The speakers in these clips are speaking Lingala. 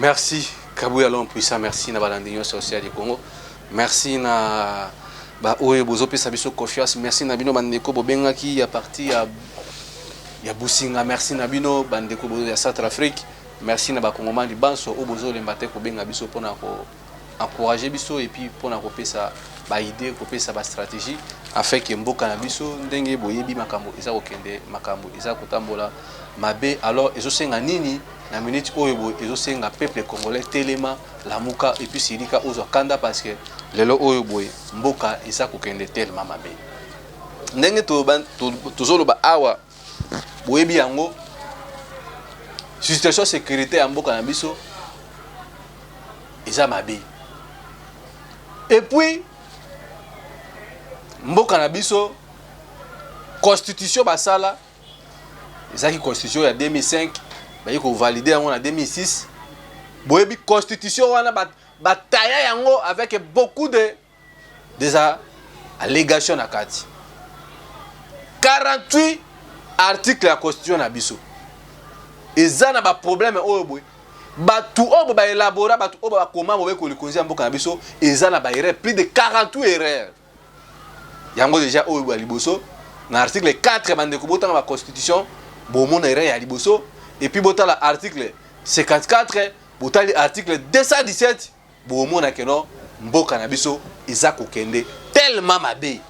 Merci Kabouya l'homme puissant, merci na balandinyo social du Congo. Merci na ba oye bozope sabiso confiance, merci na bino bandeko bobengaki ya parti ya Businga, merci na bino bandeko ya Centrafrique. Merci na ba Congolais di banso o bozo lembate ko benga biso pona ko encourager biso et puis pona ko pesa ba idée ko pesa ba stratégie afin que mboka na biso ndenge boyebi makambo eza okende makambo eza kotambola mabe. Alors ezo senga nini na minute oyo ezo senga peuple congolais telema lamuka et puis silika ozo kanda parce que lelo oyo boye mboka eza kokende tellement mabe ndenge tozolo ba awa boyebi yango situation sécurité ya mboka na biso eza mabe. Et puis mboka na biso constitution basala ezaki constitution ya 2005 bayi ko valider yango na 2006 boyebi constitution wana bataya yango avec beaucoup de allégations na kati 48 articles ya constitution na biso eza na ba problème oyo boye batu oyo ba élaborer batu oyo ba koma bobe ko likonzi ya mboka na biso eza na ba erreur plus de 48 erreurs yango déjà oyo ba liboso na article 4 bandeko botanga ba constitution bomona erreur ya liboso et puis botala article 54 botali article 217 bomona keno mboka na biso eza kokende tellement mabe.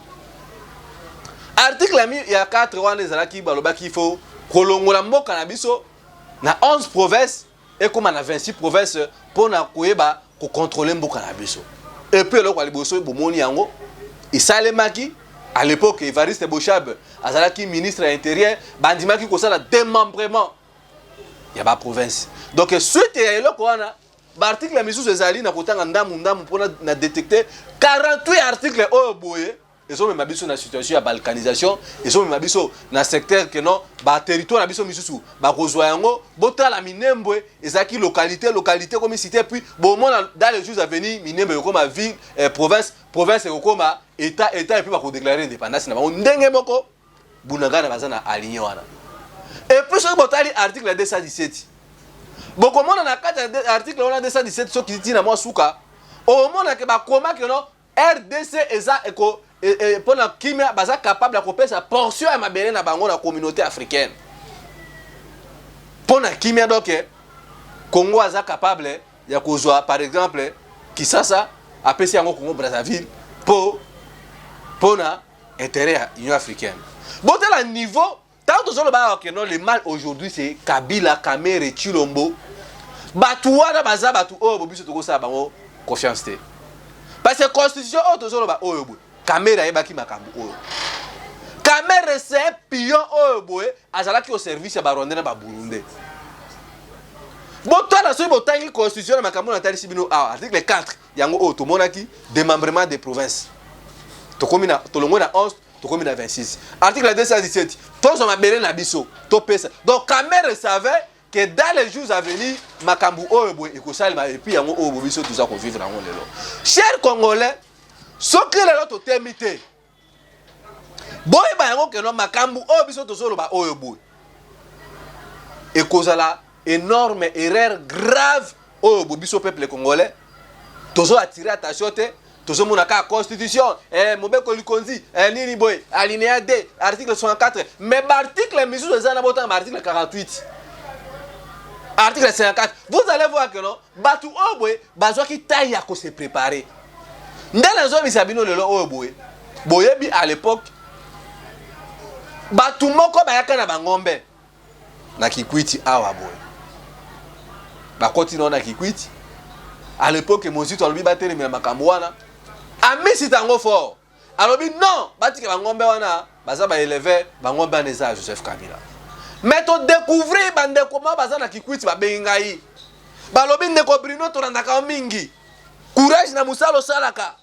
Article ya 4 wana ezalaki balobaki faut kolongola mboka na biso na 11 provinces et comme na 26 provinces pour na koyeba ko contrôler mboka na biso. Et puis loko liboso bomoni yango isalemaki à l'époque Evariste Bochab azalaki ministre de l'intérieur bandimaki ko sala démembrement ya ba province. Donc suite ya eloko wana ba article misusu ezali na kotanga ndamu pour na détecter 48 articles oyo boye ezo mema biso na situation ya balkanisation ezo mema biso na secteur que non ba territoire na biso misusu ba kozwa yango botala Minembwe ezaki localité comme cité puis bon dans les jours à venir Minembwe comme ville province comme état et puis ba ko déclarer indépendance na ba ndenge moko bunagana bazana aligné wana. Et puis ce botali article 217 boko mona na kati article 217 so ki tina mo suka o mona ke ba koma que non RDC eza eko pour la kimia baza capable de couper sa portion à mabele na bango na communauté africaine. Pour la kimia donc Congo aza capable ya kozwa par exemple Kisasa apesi yango Congo Brazzaville pour na intérêt à l'Union africaine. Bon à niveau tant que ba que non le mal aujourd'hui c'est Kabila, Kamere, Chilombo. Batuana baza batu o bobiso to sa bango confiance té. Parce que constitution o to ba o yobo. Kamera ebaki makambu oyo. Kamera c'est un pion oyo boye azalaki au service ya baronde na ba Burundi. Boto na so botangi constitution na makambu na tali sibino article 4 yango oyo to monaki démembrement des provinces. To komina to longo na 11 to komina 26. Article 217 to so mabele na biso to pesa. Donc Kamera savait que dans les jours à venir makambu oyo boye ekosalima et puis yango oyo biso tout ça ko vivre yango lelo. Chers Congolais, ce que les autres t'imitent, boy ba yango que non makambu o biso to solo ba oyo boy. Et cause la énorme erreur grave o biso peuple congolais. Tozo attirer attention te, tozo monaka constitution, mobeko likonzi, nini boy, alinéa D, article 64, mais l'article misu ezana botan article 48. Article 54. Vous allez voir que non, batu o boy, bazwa ki taille ko se préparer. Dans les zones misabino lelo oyo boye boyebi à l'époque batu moko bayaka na bangombe na Kikwiti awa boye bakoti na Kikwiti à l'époque mozito alobi bateli na makambo wana amisi tango fort alobi non batike bangombe wana baza ba élever bangombe aneza Joseph Kabila mais to découvrir bande comment baza na Kikwiti ba bengai balobi ndeko Bruno to randaka mingi courage na musalo salaka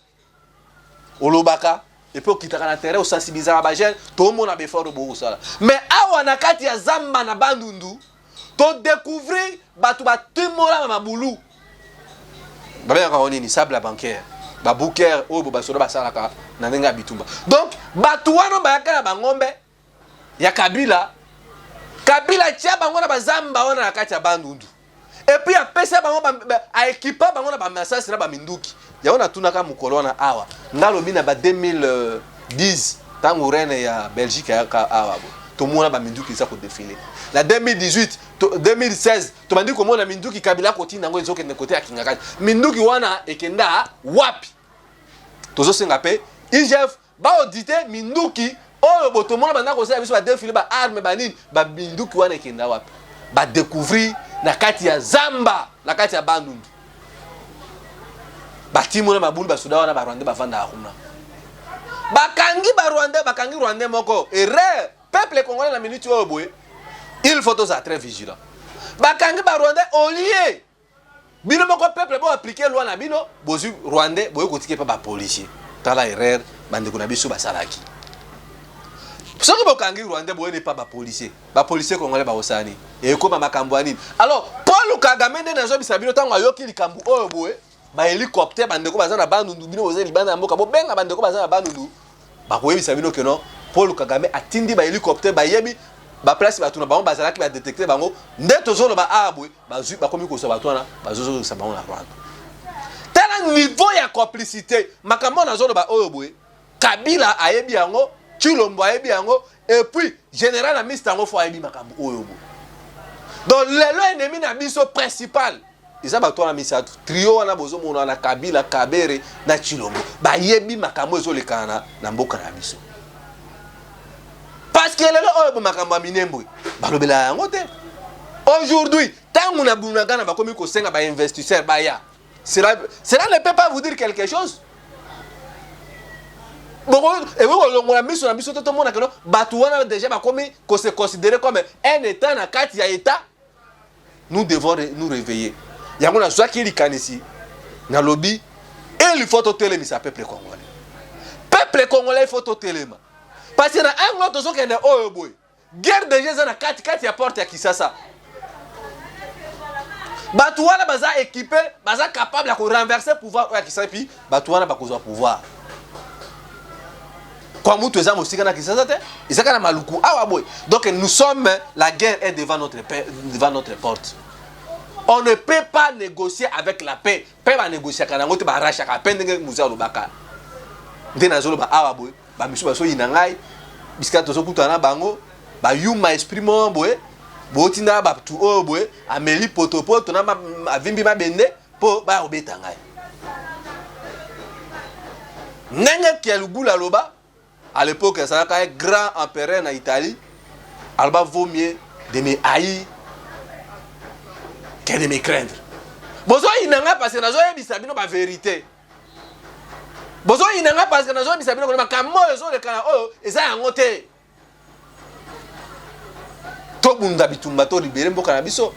olobaka et puis kitaka na terrain osensibiliser ba jeune to mona be fort bo sala mais awa na kati ya zamba na bandundu to découvrir batu ba timola mabulu ba ka onini sable bancaire ba bouquer o bo basola ba salaka na ndenga bitumba donc batu wana ba yakala bangombe ya Kabila tia bango na bazamba wana na kati ya bandundu Et puis après ça a équipé bango na ba message na ba minduki ya ona tunaka mukolo na awa ngalobi na ba 2010 tango reine ya Belgique ya awa to mona ba minduki za ko défiler la 2018 2016 to bandi ko mona minduki Kabila ko tinda ngo ezoke ne côté ya Kingakati minduki wana ekenda wapi tozo senga pe IGF ba auditer minduki oyo boto mona banda ko sa biso ba défiler ba arme ba nini ba minduki wana ekenda wapi ba découvrir na kati ya Zamba na kati ya Bandundu batimo na mabulu basuda wana ba Rwanda bavanda akuna bakangi Rwanda moko erreur peuple congolais na minute oyo boye il faut être très vigilant bakangi ba Rwanda olié bino moko peuple bo appliquer loi na bino bozu Rwanda boye kotike pa ba policier tala erreur bandeko na biso basalaki soki bokangi Rwanda boye ne pa ba policier congolais ba osani et ko makambo ani alors Paul Kagame nde nazo bisabino tango ayoki likambu oyo boye ba hélicoptère bandeko baza na Bandundu bino boze libanda mboka bo benga bandeko baza na Bandundu ba ko yebisa bino ke non Paul Kagame atindi ba hélicoptère ba yebi ba place ba tuna bango bazalaki ba détecter bango nde tozolo ba abwe bazui ba komi ko so ba tuna bazozo sa bango na Rwanda tel niveau ya complicité makambo na zolo ba oyo boye Kabila ayebi yango Chilombo ayebi yango et puis général na mistango fo ayebi makambo oyo boye donc le ennemi na biso principal ils ont battu la misatu trio wana bozo mona na Kabila Kabere na Chilombo ba yebi makambo ezo lekana na mboka na biso parce que lelo oyo makambo minembo ba lobela yango te aujourd'hui tangu na bunagana ba komi ko senga ba investisseur ba ya cela ne peut pas vous dire quelque chose bon et vous longola miso na biso to mona que non batu wana déjà ba komi ko se considérer comme un état na kati ya état nous devons nous réveiller yango na zwaki likanisi na lobby et il faut totelema sa peuple congolais il faut totelema parce que na un autre zo kende oyo boy guerre de gens na kati ya porte ya Kisasa batu wana baza équipé baza capable ya ko renverser pouvoir ya Kisasa puis batu wana bakozwa pouvoir kwa mutu eza mosika na Kisasa te ezaka na maluku awa boy donc nous sommes la guerre est devant notre porte. On ne peut pas négocier avec la paix. Paix va négocier quand on va arracher la paix de Moussa Lubaka. Dès zolo ba awa boy, ba misu ba so inangai, biska to so kutana bango, ba yuma esprit mo boy, botina ba tu o boy, ameli potopoto na avimbi ma bende po ba obeta ngai. Nenge ki alugula loba, à l'époque ça a un grand empereur en Italie, alba vaut mieux de me haïr que de me craindre. Bozo inanga parce que nazo yebisa bino ba vérité. Bozo inanga parce que nazo yebisa bino ko makambo ezo le kana oyo eza yango te. To bunda bitumba to libere mboka na biso.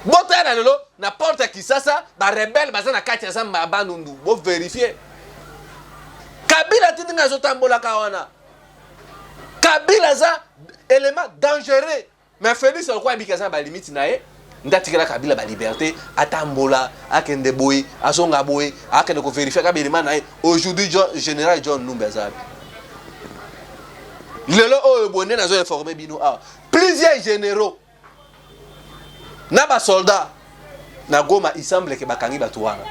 Bota na lelo na porte ya Kisasa ba rebelle baza na kati ya Zamba Bandundu. Bo vérifier. Kabila tindinga zo tambola kawana. Kabila za élément dangereux. Mais Félix alikuwa bikaza ba limite nae. Ndatikela Kabila ba liberté atambola akende boy azonga boy akende ko vérifier ka belima nae aujourd'hui général John Numba zabi lelo oyo bonne nazo informer bino plusieurs généraux na ba soldats na Goma il semble que bakangi batu wana.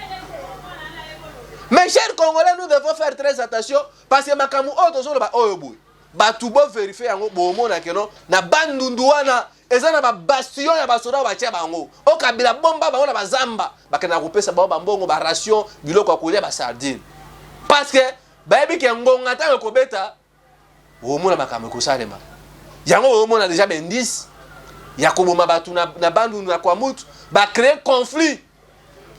Mes chers Congolais, nous devons faire très attention parce que makamu oyo tozolo ba oyo boy batu bo vérifier yango bomo na keno na Bandundu wana ezana ba bastion ya basoda batia bango o Kabila bomba bango na bazamba bakena kopesa bango bambongo ba ration biloko ya kolia ba sardine parce que bayebi ke ngonga ta ko beta bomo na makambo ko salema yango bomo na déjà bendis ya koboma batu na Bandundu na kwa mutu ba créer conflit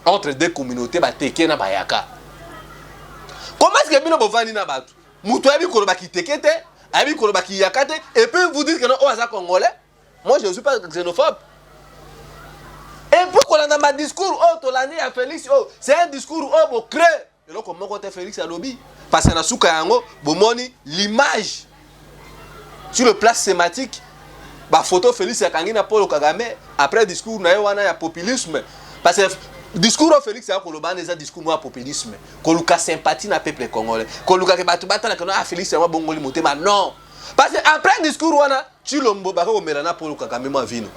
entre deux communautés ba teke na bayaka. Comment est-ce que bino bovani na batu mutu abi ko ba kitekete abi ko ba kiyakate et puis vous dites que non o aza congolais. Moi, je ne suis pas xénophobe. Et pourquoi on a un discours, oh, Tolani à Félix, oh, c'est un discours, oh, bon, crée. Et donc, comment on Félix à lobby? Parce que dans Soukayango, l'image, sur le plan sématique, la photo Félix à Kangina Paul Kagame, après le discours, il y a populisme. Parce que le discours de Félix à Koloban, c'est un discours de populisme. Koluka sympathie na peuple congolais. Koluka que batubata na Félix à Bongoli Motema, non. Parce que après le discours, Chilombo bako melana pour Kagame mo vino.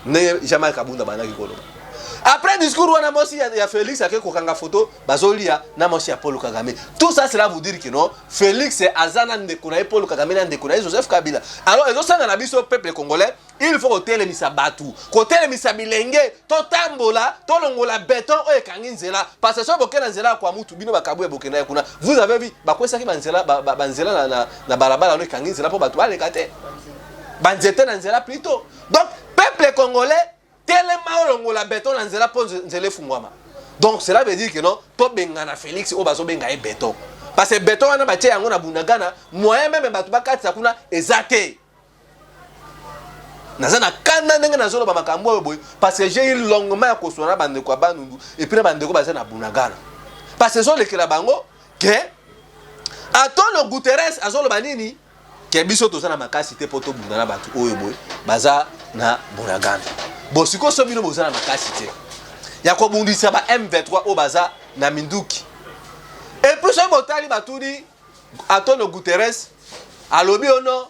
ne jamais kabunda bana kikolo. Après discours wana mosi ya Félix ake kokanga photo bazolia na mosi ya Paul Kagame. Tout ça cela vous dire que non Félix c'est azana ndeko na Paul Kagame na ndeko na Joseph Kabila. Alors ezo sanga na biso peuple congolais, il faut hôtel misa batu. Hôtel misa bilenge, to tambola, to longola béton o ekangi nzela. Parce que so bokena nzela kwa mutu bino bakabu bokena kuna. Vous avez vu bakwesa ki banzela banzela na balabala no ekangi nzela po batu balekate. Banzete na nzela plutôt. Donc peuple congolais tellement longola béton na nzela po nzele fungwama. Donc cela veut dire que non, to bengana Félix o bazo benga e béton. Parce que béton wana batie yango na Bunagana, moyen même batu bakatisa kuna ezate. Nazana kanda ndenge nazolo ba makambo oyo boy parce que j'ai eu longuement à kosona bande kwa banundu et puis bande ko baza na Bunagana. Parce que so lekela bango que Antonio Guterres azolo banini ke biso tozana makasi te poto bundana batu oyo boy baza na Bunagana. Bon siko so bino bozana makasi te. Ya ko bundisa ba M23 o baza na Minduki. Et puis so botali batudi Antonio Guterres alobi ono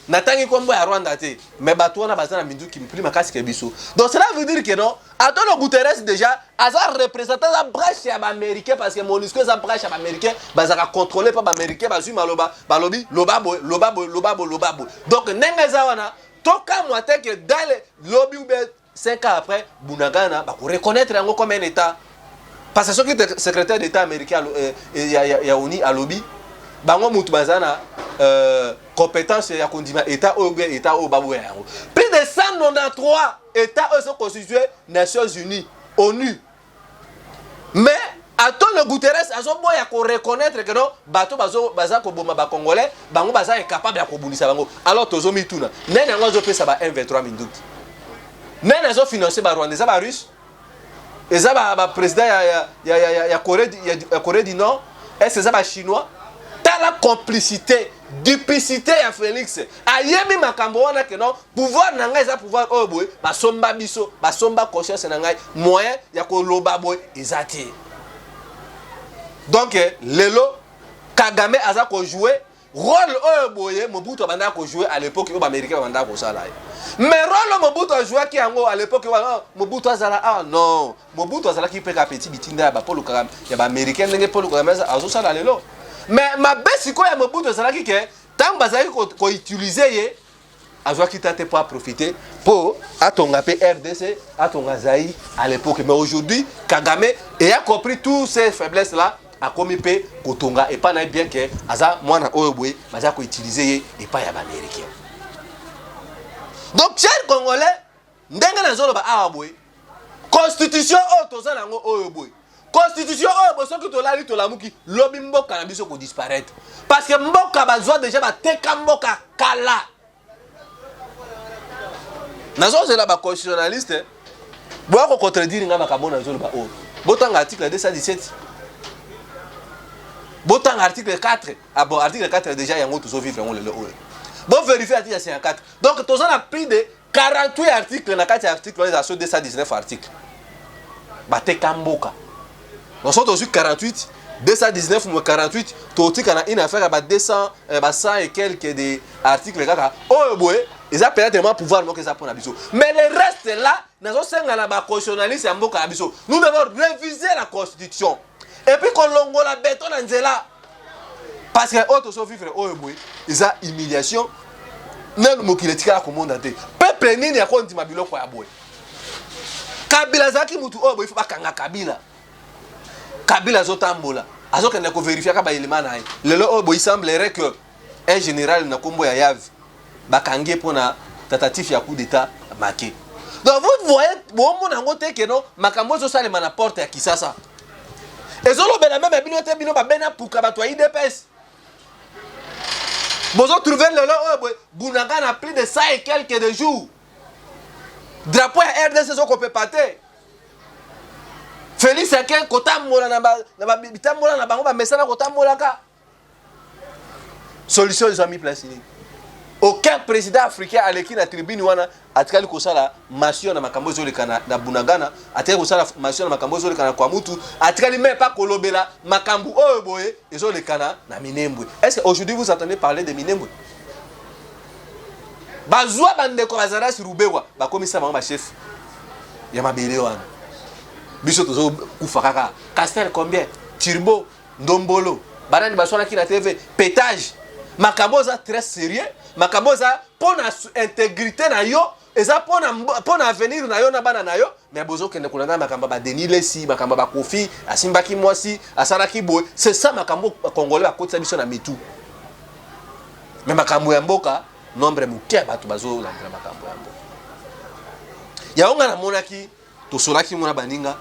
natangi kombo ya Rwanda te mais bato wana bazana Minduki mpli makasi ke biso. Donc cela veut dire que non Antonio Guterres déjà azar représentant la branche ya américain parce que MONUSCO za branche ya américain bazaka contrôler pas américain bazui maloba balobi lobabo. Donc nenga wana toka moite que dans le lobby ou 5 ans après Bunagana ba reconnaître yango comme un état parce que ce qui est secrétaire d'état américain ya ONU à lobby bango mutu bazana compétence ya kondima état au état au babu yango. Plus de 193 états sont constitués Nations Unies, ONU. Mais Antonio Guterres azo boya ko reconnaître que non bato baza ko boma ba congolais bango baza incapable ya ko bundisa bango. Alors tozo mituna. Nene ngo zo pesa ba M23 minduki. Nene zo financer ba Rwanda, ba russe. Eza ba président ya Corée du Nord, et c'est ça ba chinois. La complicité, duplicité à Félix. Ayemi makambo wana que non pouvoir nanga eza pouvoir oh boy, ba somba biso, ba somba conscience nanga moyen ya ko loba boy ezati. Donc lelo Kagame aza ko jouer rôle oh boy Mobutu banda ko jouer à l'époque au américain banda ko sala. Mais rôle Mobutu a joué qui ango à l'époque Mobutu azala ah non, Mobutu azala ki pe ka petit bitinda ba Paul Kagame ya ba américain ndenge Paul Kagame azo sala lelo. Mais ma baisse quoi ya Mobutu zalaki que tant bazali ko utiliser ye azwa kitate pour profiter pour atonga pe RDC atonga Zaïre à l'époque mais aujourd'hui Kagame a compris tous ces faiblesses là a commis pe kotonga et pas bien que aza mwana oyobwe baza ko utiliser ye et pas ya américain. Donc chers congolais ndenge na zolo ba awabwe constitution o tozana ngo oyobwe constitution oh boso ki tolali tolamuki lobi mboka na biso ko disparaître parce que mboka bazwa déjà ba teka mboka kala nazo zela ba constitutionnaliste boa ko contredire nga makambo na zolo ba o botanga article 217 botanga article 4 ah bon article 4 déjà yango to so vivre ngo lelo o bon vérifier article 54 donc tozo na plus de 48 articles na 4 articles les asso 219 articles ba teka mboka. Nous sommes aujourd'hui 48, 219 ou 48, tout le monde a une affaire à 200, 100 et quelques des articles. Oh, boy, ils ont peut-être pouvoir que ça pour l'abisseau. Mais le reste là, nous sommes constitutionnalistes et nous devons réviser la constitution. Et puis qu'on l'ongo la béton dans Zela. Parce que autres sont vivre, oh, boy, ils ont humiliation. Nous sommes qui à commande. Peuple nini ya konti mabilo kwa boy. Kabila zaki mutu, oh, boy, il faut pas kanga Kabila. Kabila zotambola azoka na ko vérifier ka ba élément na lelo obo il semblerait que un général na kombo ya Yav bakangie pona tentative ya coup d'état marqué. Donc vous voyez bon mon ngo te que non makambo zo sale na porte ya Kisasa ezolo bela même bino te bino ba bena puka ba to IDPS bozo trouver lelo obo Bunagana a plus de ça et quelques de jours drapeau ya RDC zo ko peut pater Félix Eken kotambola na ba bitambola na bango ba mesana kotambola ka solution ils ont mis place. Aucun président africain à l'équipe na tribune wana atikali kosala machio na makambo zo lekana na Bunagana atikali kosala machio na makambo zo lekana kwa mutu atikali même pas kolobela makambo oyo boye ezo lekana na Minembwe. Est-ce que aujourd'hui vous entendez parler de Minembwe? bazwa bandeko bazala sur Rubewa bakomisa bango ba chef ya mabele wana biso tozo kufa kaka Castel combien Turbo Ndombolo banani baswana ki na TV pétage makambo za très sérieux makambo za pona intégrité na yo eza pona avenir na yo na bana na yo mais bozo kende kulanda makambo ba Denis Lesi makambo ba Kofi asimbaki mwasi asalaki boy c'est ça makambo congolais ba kotisa biso na mitu mais makambo ya mboka nombre muke bato bazo landela makambo ya mboka yaonga na monaki to solaki mona baninga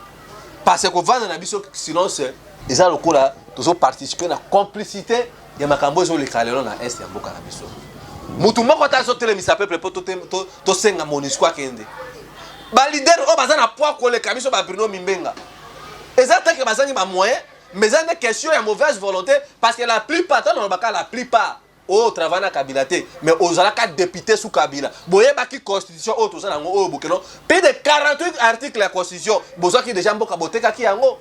parce que vanda na biso silence eza lokola tozo participer na complicité ya makambo zo le kalelo na est ya mboka na biso mutu moko ta so telemisa peuple po to senga monisco akende ba leader o bazana poids ko le kamiso ba Bruno Mimbenga eza que bazani ba moyen mais ça n'est question ya mauvaise volonté parce que la plupart dans la plupart au travail na Kabila te mais ozala ka député sous Kabila boye ba ki constitution o tozana ngo o bokeno plus de 48 articles la constitution bozo ki déjà mboka boteka ki yango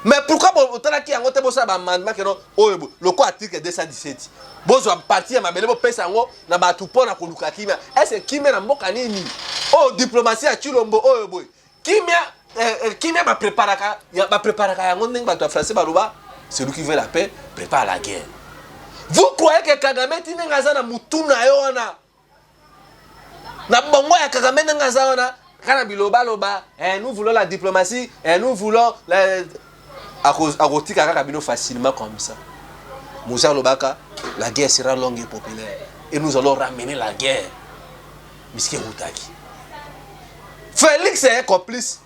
mais pourquoi botala ki yango te bosa ba amendement keno o le quoi article 217 bozo parti ya mabele bo pesa yango na ba tupona ko luka kimia est-ce kimia na mboka nini o diplomatie ya Chilombo o boy kimia ba préparaka yango ndenge ba to français baloba celui qui veut la paix prépare la guerre. Vous croyez que Kagame tinengaza na mutuna yona na bongo ya Kagame nengaza wana kana biloba loba nous voulons la diplomatie nous voulons la agotika kaka bino facilement comme ça Moussa Lobaka la guerre sera longue et populaire et nous allons ramener la guerre Miske Routaki Félix est complice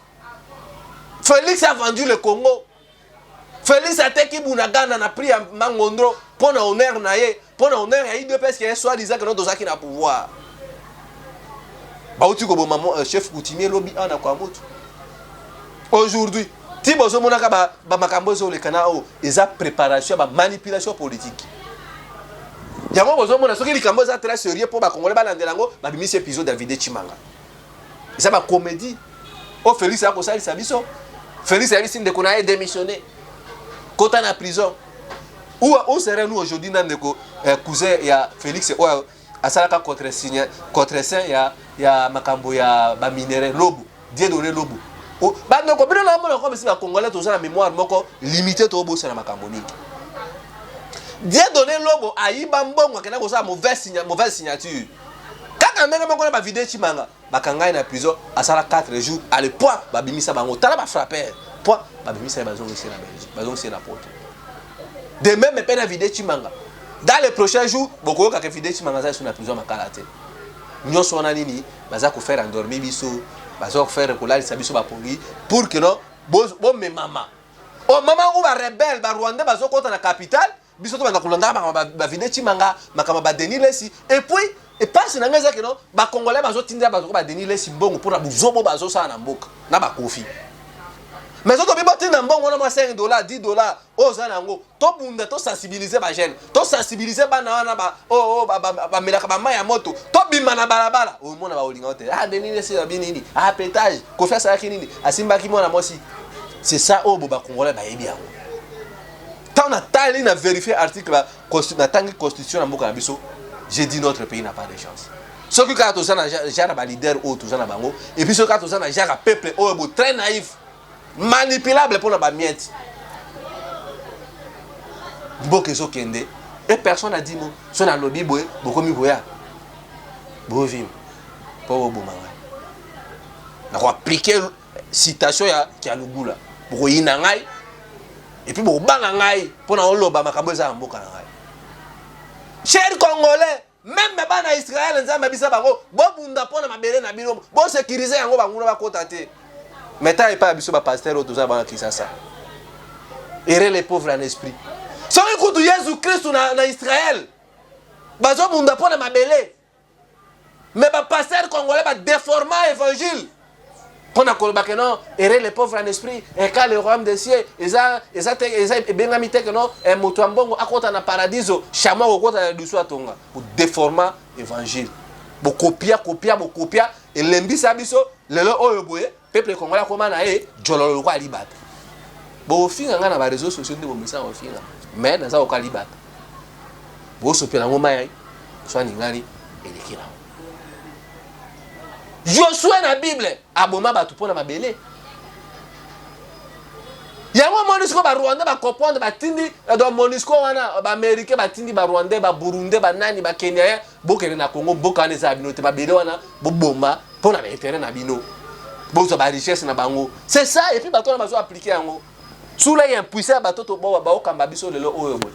Félix a vendu le Congo Félix a teki Bunagana na pris à Mangondro pour honneur na ye pour honneur ya IDP parce que soit disant que non dozaki na pouvoir ba uti ko maman chef coutumier lobby ana kwa moto aujourd'hui ti bozo monaka ba makambo zo le kana o eza préparation ba manipulation politique yango bozo mona soki likambo za très sérieux pour ba congolais ba landela ngo ba bimisi épisode David Chimanga eza ba comédie o Félix a ko sali sabiso Félix a dit de qu'on a démissionné kota na prison où serait nous aujourd'hui dans le cousin ya Félix ou asalaka contre saint ya makambo ya ba minéraux lobo Dieu donné lobo ba ndeko bino na mona ko bisi ba congolais to za na mémoire moko limité to bosa na makambo niki Dieu donné lobo ayiba mbongo akena ko sa mauvaise signature kaka ndenge moko na ba vidéo Chimanga bakangai na prison asala 4 jours à le point ba bimisa bango tala ba frapper point ba bimisa bazongo ici na Belgique bazongo ici na porte de même peine vidéo Chimanga dans les prochains jours boko ka vidéo Chimanga za sur na prison makala te nyoso wana nini baza ko faire endormir biso baza ko faire kolalisa biso ba pongi pour que non bon mais maman o maman ou ba rebelle ba Rwanda bazo kota na capitale biso to banga kolanda ba vidéo Chimanga makama ba Denis Lesi et puis et passe na ngaza que non ba congolais bazo tinda bazo ba Denis Lesi mbongo pour na buzobo bazo sa na mboka na ba Kofi mais autres bibo tinda mbongo na $5 $10 o za nango to bunda to sensibiliser ba jeune to sensibiliser ba na wana ba ba melaka ba maya moto to bima na balabala o mona ba olinga ote Denis Lesi ba binini pétage Kofi sa kinini asimba ki mona mosi c'est ça o ba congolais ba yebi yango tant na tali na vérifier article ba constitution na mboka na biso. J'ai dit notre pays n'a pas de chance. Ce que quand on a un leader ou tout ça na bango et puis ce quand on a un peuple très naïf, manipulable pour la miette. Boke so kende et personne n'a dit mot. Son a lobby boy, beaucoup mi boya. Bo vim. Pour bo manga. Na ko appliquer citation ya ki a lugula. Bo yina ngai et puis bo banga ngai pour na oloba makambo za mboka na ngai. Chers Congolais, même bana Israël nzambe bisa bango bo bunda pona mabele na bino bo sécuriser yango bango ba kota te meta pas biso ba pasteur o toza bana kisasa ere les pauvres en esprit so ikutu Yesu Christ na Israël bazo bunda pona mabele mais ba pasteur congolais ba déformer évangile pona koloba que non ere les pauvres en esprit et quand le royaume des cieux eza bengamite que non e moto ambongo akota na paradiso chama okota na dusu atonga pour déformer évangile bo copia et lembisa biso lelo oyo boye peuple congolais koma na e jololo kwa libata bo finga ngana ba réseaux sociaux ndebo misa ofinga mais na za okwa libata bo sopela ngoma yai so ni ngani elekila Josué na Bible aboma batu pona mabele. Yango MONUSCO ba Rwanda ba comprendre ba tindi do MONUSCO wana ba Américain ba tindi ba Rwanda ba Burundi ba nani ba Kenya bokene na Congo bokane za bino te ba bele wana bo bomba pona ba intérêt na bino. Bozo ba richesse na bango. C'est ça et puis bato na bazo appliquer yango. Sous la impuissance bato to ba okamba biso lelo oyo boy.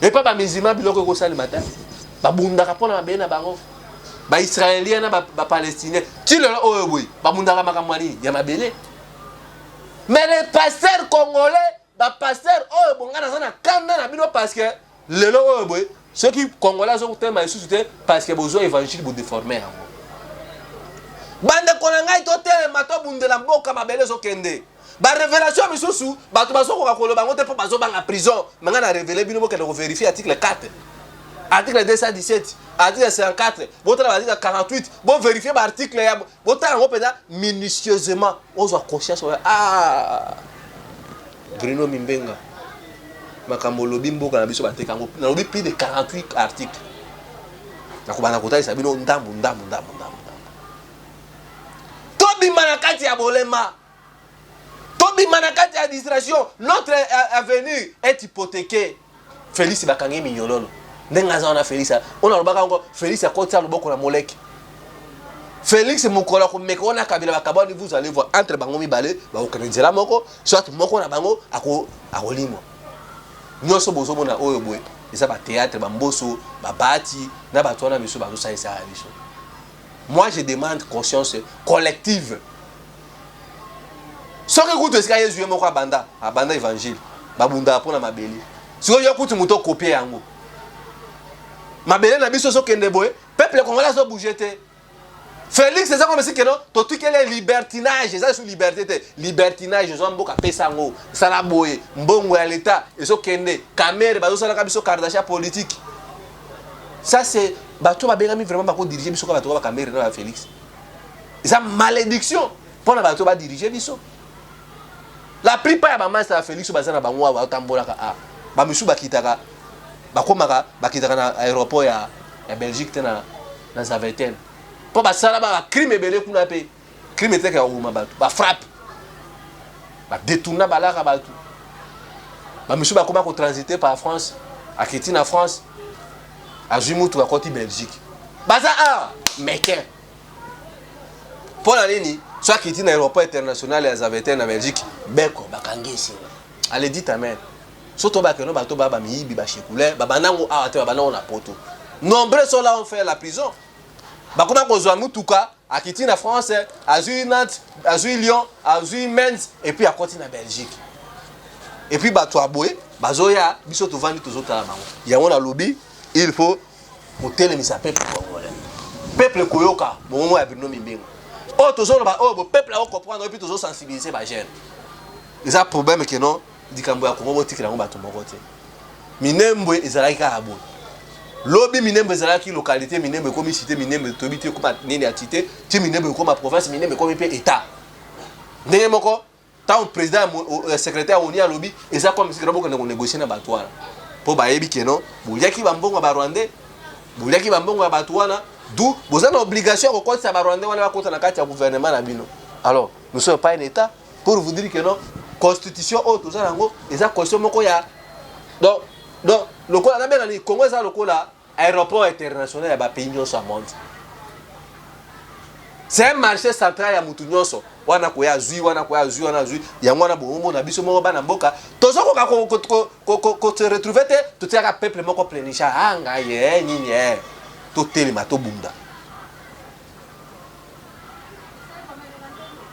Et pas ba musulman biloko ko sali matin. Ba bundaka pona ba na bango. Ba Israélien na ba Palestinien. Ti lelo oyo boy. Ba bundaka makamwani ya mabele. Mais les pasteurs congolais, les pasteurs, oh, parce que ceux qui congolais sont parce que besoin évangile pour déformer. Bande konanga itote mato bundela mboka mabele zo kende. Ba révélation misusu, bato baso ko kolo bango te po bazo banga prison. Manga na révéler bino boka ko vérifier article 4. Article 217, article 54, votre article 48, bon vérifier l'article, votre minutieusement, on a conscience. Ah, Bruno Mimbenga, Makamolo Bimbo, plus de 48 articles. Tobi Manakati a bolema. Tobi Manakati a distraction. Notre avenir est hypothéqué. Félix Bakangi Mignololo. Nengaza on a Félix. On a le encore Félix a côté le boko na Molek. Félix Mukola ko mekona kabila bakaboni vous allez voir entre bangomi balé ba okanzela moko soit moko na bango akolimo. Nyoso bozo mona oyo boy. Eza ba théâtre ba mboso ba bati na ba tona biso ba zo saisa biso. Moi je demande conscience collective. Ce que vous devez Jésus moko abanda évangile ba bunda pona mabeli. Si vous yokuti muto copier yango. Mabele na biso so kende boy, peuple congolais so bouger. Félix c'est ça comme si que non, tout qui est libertinage, ça sur liberté te. Libertinage zo mboka pesa ngo, sala boy, mbongo ya l'état, et so kende, caméra bazo sala ka biso Kardashian politique. Ça c'est bato ba bengami vraiment ba ko diriger biso ka bato ba caméra na Félix. Ça malédiction pour na bato ba diriger biso. La plupart ya ba master Félix bazana ba ngwa ba tambola ka a. Ba misu ba kitaka bakomaka bakitaka na aéroport ya Belgique tena na Zaventem. Po basala ba crime ebele kuna pe. Crime eteka uma bato. Ba frappe. Ba détourna balaka bato. Ba misu bakoma ko transiter par France, akiti na France. Azimutu akoti Belgique. Baza a mekin. Po la nini? Soit akiti na aéroport international ya Zaventem na Belgique, beko bakangisi. Allez dit amen. Surtout que nous bateau baba miibi ba chekule baba nango a te baba nango na poto. Nombreux sont là on fait la prison. Ba koma ko zo mutuka akiti na France, azui Nantes, azui Lyon, azui Metz et puis à côté na Belgique. Et puis bato aboye bazoya biso to vandi to zota bango. Ya on a lobby, il faut hôtel misa peuple congolais. Peuple koyoka, bon ya Bruno Mimbenga. Oh to zo ba oh peuple a comprendre et puis to zo sensibiliser ba jeune. Et ça problème que non dikambo ya Kongo botikela ngo bato moko te. Minembo ezalaki ka abo. Lobi minembo ezalaki localité, minembo komi cité, minembo tobité ko nini ya cité, ti minembo ko ma province, minembo ko pe état. Ndenge moko tant président secrétaire oni ya lobi eza comme si grabo ko négocier na bato wana. Po ba yebi ke non, boliaki bambongo ba Rwandais, boliaki bambongo ya bato wana, d'où vous avez l'obligation ko kotsa ba Rwandais wana ba kota na kati ya gouvernement na bino. Alors, nous sommes pas un état pour vous dire que non constitution auto ça nango eza constitution moko ya donc lokola na benga ni Congo eza lokola aéroport international ya ba pays nyonso monde. C'est un marché central ya mutu nyonso wana ko ya zui yango wana bombo na biso moko bana mboka tozo ko te retrouver te to tia ka peuple moko plenisha anga ye nini to telema to bunda.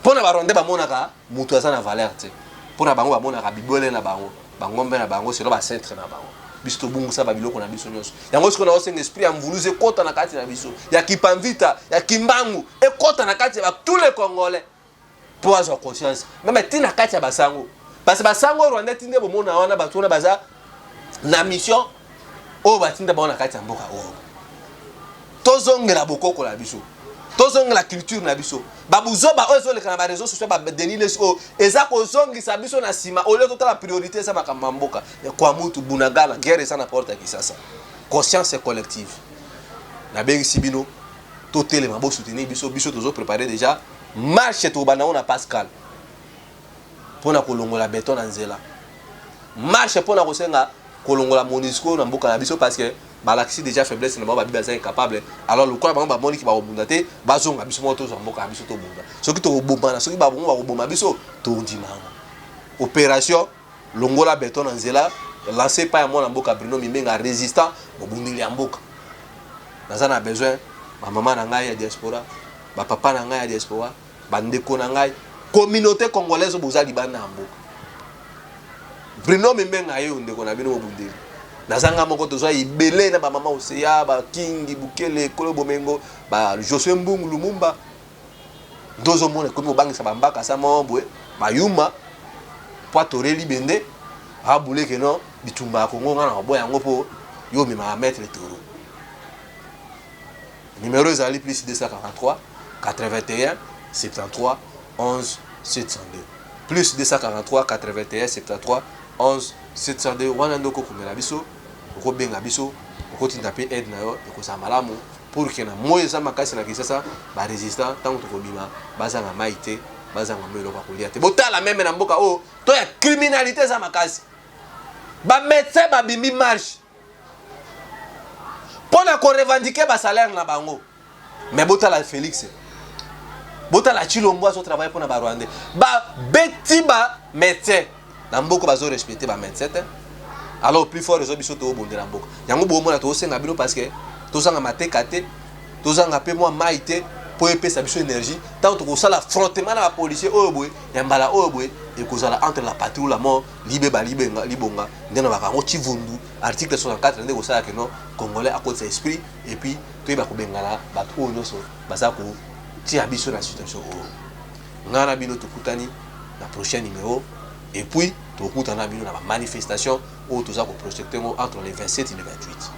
Pona ba ronde ba monaka mutu asa na valeur te. Pour na bango ba monaka bibole na bango bangombe na bango c'est ba centre na bango biso to bungu sa ba biloko na biso nyonso yango siko na osenga esprit amvuluze kota na kati na biso ya kipamvita ya kimbangu e kota na kati ya tous les congolais pour avoir conscience même tina kati ya basango parce que basango Rwanda tinde bo mona wana bato na baza na mission o batinda ba na kati ya mboka o tozongela bokoko la biso tozongela culture na biso babuzoba ozo le kana ba réseaux sociaux ba denile o eza ko zongisa biso na sima au lieu de la priorité ça makamba mboka kwa mutu bunagala guerre ça na porte ya kisasa conscience collective na bengi sibino totele mabo soutenir biso biso tozo préparer déjà marche to bana on a Pascal pona kolongola béton na nzela marche pona kosenga kolongola Monisco na mboka na biso parce que balakisi déjà faiblesse na ba biba za incapable alors le quoi ba moni ki ba obunda te bazonga biso moto zo mboka biso to bunda soki to bomba na soki ba bongo ba bomba biso to ndima opération longola béton na nzela lancé par moi na mboka Bruno Mimenga résistant bobundili ya mboka naza na besoin ba maman na ngai ya diaspora ba papa na ngai ya diaspora ba ndeko na ngai communauté congolaise bozali bana na mboka Bruno Mimenga yo ndeko na bino bobundili nazanga moko tozwa ibele na ba mama Oseya ba Kingi Bukele Kolo Bomengo ba Josué Mbungu Lumumba dozo mona komi obangisa ba mbaka sa mobwe ba yuma poitoreli bende abule ke non bitumba Kongo ngana boya yango po yo mi ma mettre toro numéro ezali plus 243 81 73 11 702 plus 243 81 73 11 702 wana ndoko kumela biso ko benga biso ko tinda pe aide na yo ko sa malamu pour que na moyo za makasi na kisasa ba résistant tant to ko bima bazanga maite bazanga melo kwa kulia te botala meme na mboka o to ya criminalité za makasi ba médecin ba bimi marche pona ko revendiquer ba salaire na bango mais botala Félix botala Chilombo so travailler pona ba Rwanda ba beti ba médecin na mboka bazo respecter ba médecin alors plus fort les biso to bonde na mboka yango bo mona to senga bino parce que to zanga matekate to zanga pe moi maite pour epesa biso énergie tant to ko sala affrontement na ba policier oyo boy yambala oyo boy et kozala entre la patrie ou la mort libonga ndena ba kango chivundu article 64 ndeko sala que non congolais à cause de esprit et puis to ba ko bengala ba to nyoso baza ko tia biso na situation o ngana bino to kutani na prochain numéro et puis to kutana bino na ba manifestation ou to za ko projeter entre les 27 et les 28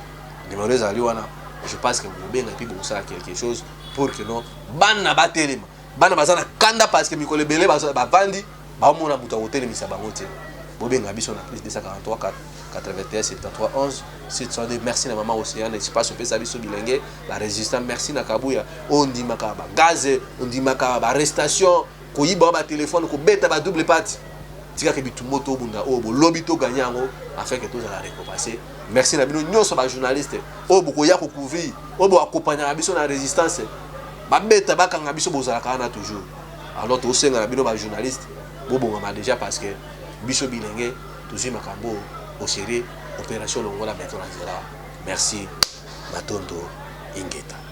numéro ezali wana je pense que vous benga et puis vous ça quelque chose pour que non bana batelema bana bazana kanda parce que mikole belé ba vandi ba mona buta hotel misa bango te bobenga biso na plus 243 81 73 11 702 merci na maman Océane espace pesa biso bilenge la résistance merci na Kabuya ondi makaba gaz ondi makaba ba arrestation ko yiba ba téléphone ko beta ba double party tika ke bitumoto bunda obo lobby to ganyango afin que tous la récompenser merci na bino nyonso ba journaliste obo ko ya ko couvrir obo accompagner biso na résistance ba beta ba kanga biso bozala kana toujours alors to senga na bino ba journaliste bobonga déjà parce que biso bilenge tozui makambo au sérieux opération longola béton na nzela merci Matondo Ingeta.